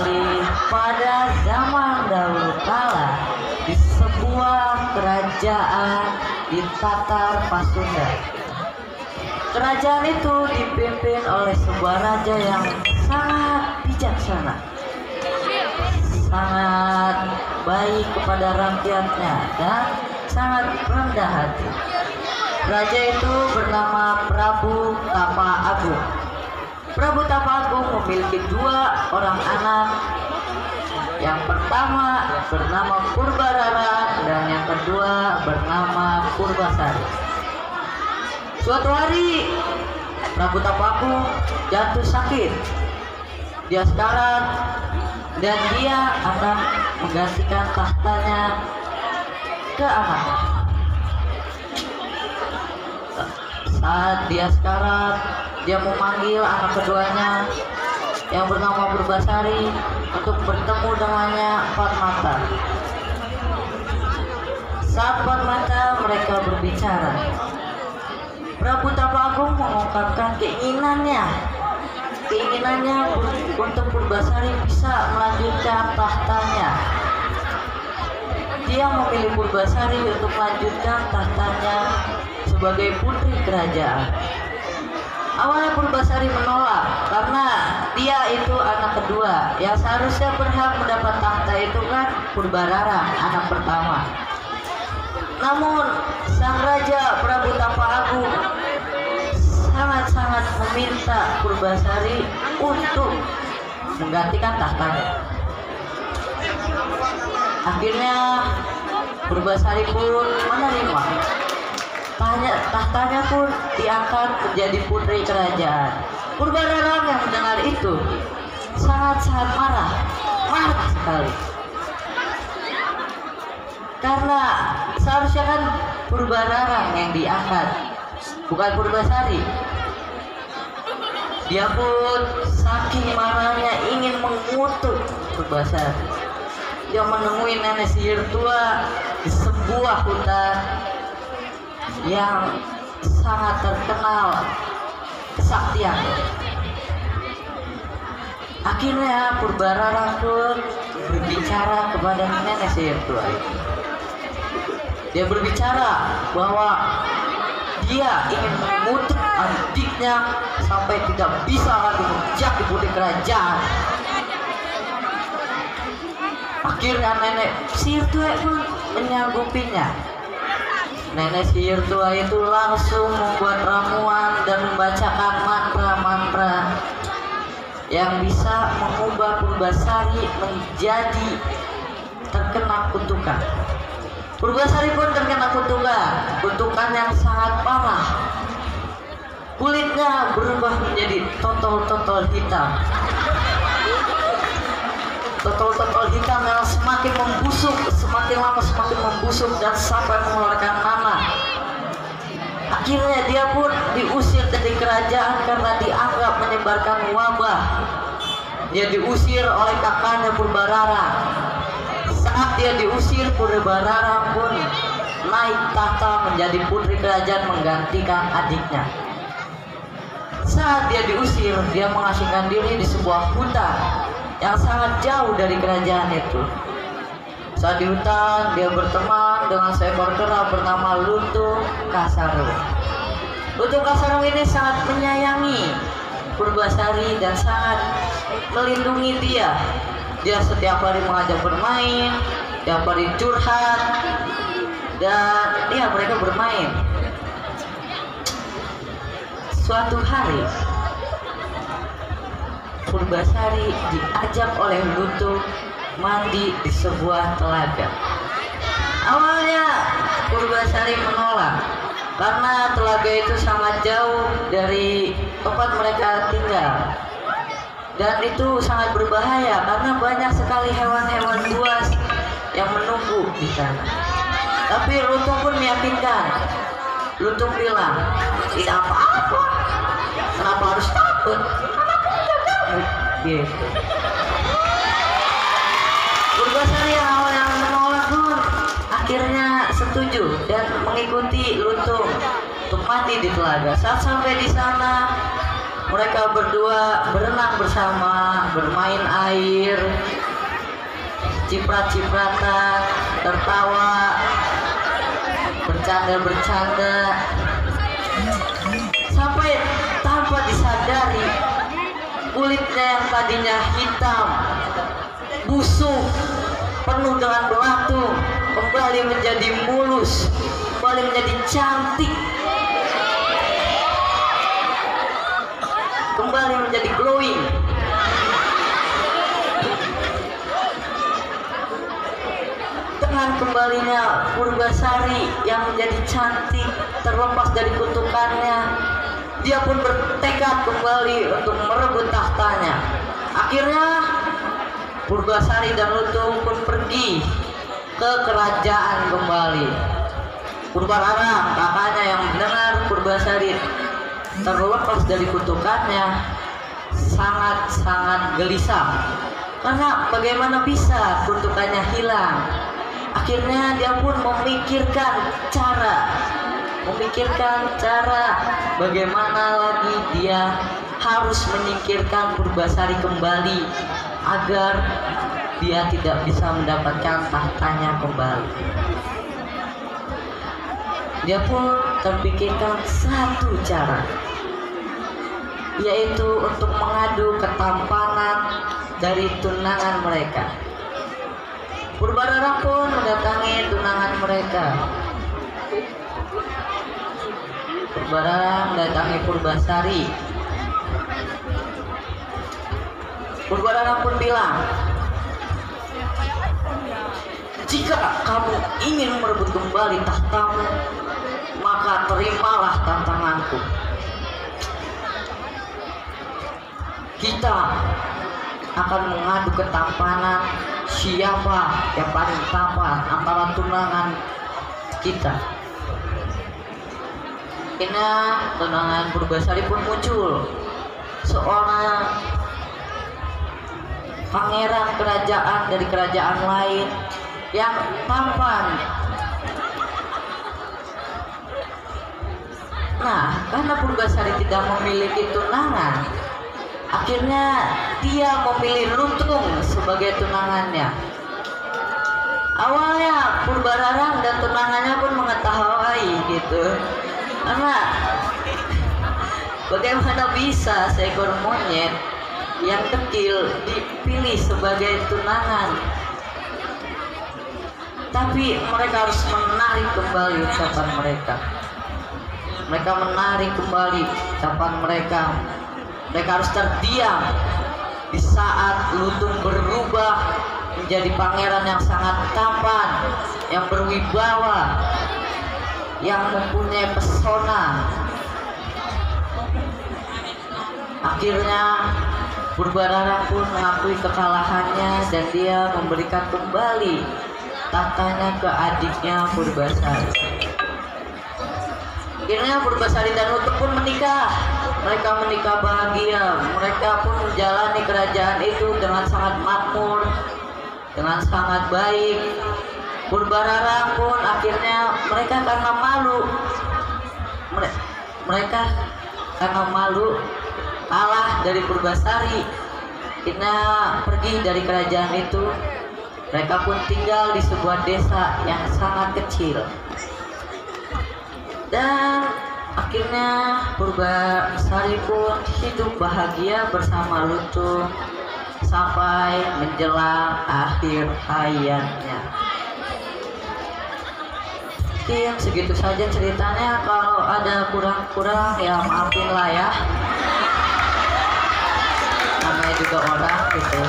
Jadi pada zaman dahulu kala di sebuah kerajaan di Tatar Pasunda. Kerajaan itu dipimpin oleh sebuah raja yang sangat bijaksana, sangat baik kepada rakyatnya dan sangat rendah hati. Raja itu bernama Prabu Tapa Agung. Prabu Tapa Agung memiliki dua orang anak. Yang pertama bernama Purbarara dan yang kedua bernama Purbasari. Suatu hari Prabu Tapa Agung jatuh sakit. Dia sekarat dan dia akan menggantikan tahtanya ke anaknya. Saat dia sekarat, dia memanggil anak keduanya yang bernama Purbasari untuk bertemu dengannya empat mata. Saat empat mata mereka berbicara, Prabu Tapa Agung mengungkapkan keinginannya untuk Purbasari bisa melanjutkan tahtanya. Dia memilih Purbasari untuk melanjutkan tahtanya sebagai putri kerajaan. Awalnya Purbasari menolak karena dia itu anak kedua, yang seharusnya berhak mendapat tahta itu kan Purbarara, anak pertama. Namun sang raja Prabu Tapa Agung sangat-sangat meminta Purbasari untuk menggantikan tahtanya. Akhirnya Purbasari pun menerima. Tahtanya pun diangkat menjadi putri kerajaan. Purbarara yang mendengar itu sangat-sangat marah sekali. Karena seharusnya kan Purbarara yang diangkat, bukan Purbasari. Dia pun saking marahnya ingin mengutuk Purbasari. Dia menemui nenek sihir tua di sebuah hutan yang sangat terkenal kesaktian. Akhirnya Purbarara pun berbicara kepada nenek sihir tua itu. Dia berbicara bahwa dia ingin mengutuk adiknya sampai tidak bisa lagi menjadi putri kerajaan. Akhirnya nenek sihir tua pun menyanggupinya. Nenek sihir tua itu langsung membuat ramuan dan membacakan mantra-mantra yang bisa mengubah Purbasari menjadi terkena kutukan. Purbasari pun terkena kutukan yang sangat parah. Kulitnya berubah menjadi totol-totol hitam. Totol-totol hitam yang semakin membusuk, semakin lama semakin membusuk dan sampai mengeluarkan nanah. Akhirnya dia pun diusir dari kerajaan karena dianggap menyebarkan wabah. Dia diusir oleh kakaknya Purbarara. Saat dia diusir, Purbarara pun naik tahta menjadi putri kerajaan menggantikan adiknya. Saat dia diusir, dia mengasingkan diri di sebuah hutan yang sangat jauh dari kerajaan itu. Saat di hutan, dia berteman dengan seekor kera bernama Lutung Kasarung. Lutung Kasarung ini sangat menyayangi Purbasari dan sangat melindungi dia. Dia setiap hari mengajak bermain, setiap hari curhat, dan mereka bermain. Suatu hari Purbasari diajak oleh Lutung mandi di sebuah telaga. Awalnya Purbasari menolak karena telaga itu sangat jauh dari tempat mereka tinggal dan itu sangat berbahaya karena banyak sekali hewan-hewan buas yang menunggu di sana. Tapi Lutung pun meyakinkan. Lutung bilang, tidak apa-apa, kenapa harus takut? Gitu. Purbasari yang awalnya menolak pun akhirnya setuju dan mengikuti Lutung untuk mandi di telaga. Saat sampai di sana, Mereka berdua berenang bersama, bermain air, ciprat-cipratan, tertawa, bercanda-bercanda, sampai tanpa disadari kulitnya yang tadinya hitam, busuk, penuh dengan belatung, kembali menjadi mulus, kembali menjadi cantik, kembali menjadi glowing. Dengan kembalinya Purbasari yang menjadi cantik, terlepas dari kutukannya, dia pun bertekad kembali untuk merebut tahtanya. Akhirnya Purbasari dan Lutung pun pergi ke kerajaan kembali. Purbararang, kakaknya yang mendengar Purbasari terlepas dari kutukannya, sangat-sangat gelisah. Karena bagaimana bisa kutukannya hilang? Akhirnya dia pun memikirkan cara bagaimana lagi dia harus menyingkirkan Purbasari kembali agar dia tidak bisa mendapatkan tahtanya kembali. Dia pun terpikirkan satu cara, yaitu untuk mengadu ketampanan dari tunangan mereka. Purbararang pun mendatangi tunangan mereka. Purbararang mendatangi Purbasari. Purbararang pun bilang, jika kamu ingin merebut kembali tahtamu, maka terimalah tantanganku. Kita akan mengadu ketampanan siapa yang paling tampan antara tunangan kita. Akhirnya tunangan Purbasari pun muncul, seorang pangeran kerajaan dari kerajaan lain yang tampan. Nah, karena Purbasari tidak memiliki tunangan, akhirnya dia memilih Lutung sebagai tunangannya. Awalnya Purbararang dan tunangannya pun mengetahui gitu, karena bagaimana bisa seekor monyet yang kecil dipilih sebagai tunangan. Tapi mereka harus menarik kembali ucapan mereka. Mereka menarik kembali ucapan mereka. Mereka harus terdiam di saat Lutung berubah menjadi pangeran yang sangat tampan, yang berwibawa, yang mempunyai pesona. Akhirnya Purbararang pun mengakui kekalahannya dan dia memberikan kembali tahtanya ke adiknya Purbasari. Akhirnya Purbasari dan Lutung pun menikah. Mereka menikah bahagia. Mereka pun menjalani kerajaan itu dengan sangat makmur, dengan sangat baik. Purbararang pun akhirnya mereka karena malu kalah dari Purbasari, akhirnya pergi dari kerajaan itu. Mereka pun tinggal di sebuah desa yang sangat kecil. Dan akhirnya Purbasari pun hidup bahagia bersama Lutung sampai menjelang akhir hayatnya. Mungkin segitu saja ceritanya. Kalau ada kurang-kurang ya maafin lah ya, namanya juga orang gitu.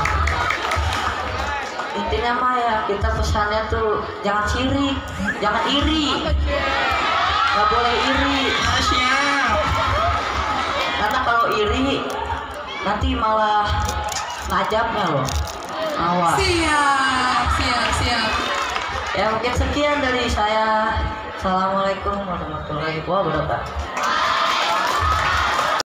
Intinya mah ya kita pesannya tuh jangan sirik, jangan iri, nggak boleh iri. Siap. Karena kalau iri nanti malah najabnya loh. Awas. Siap. Ya mungkin sekian dari saya. Assalamualaikum warahmatullahi wabarakatuh.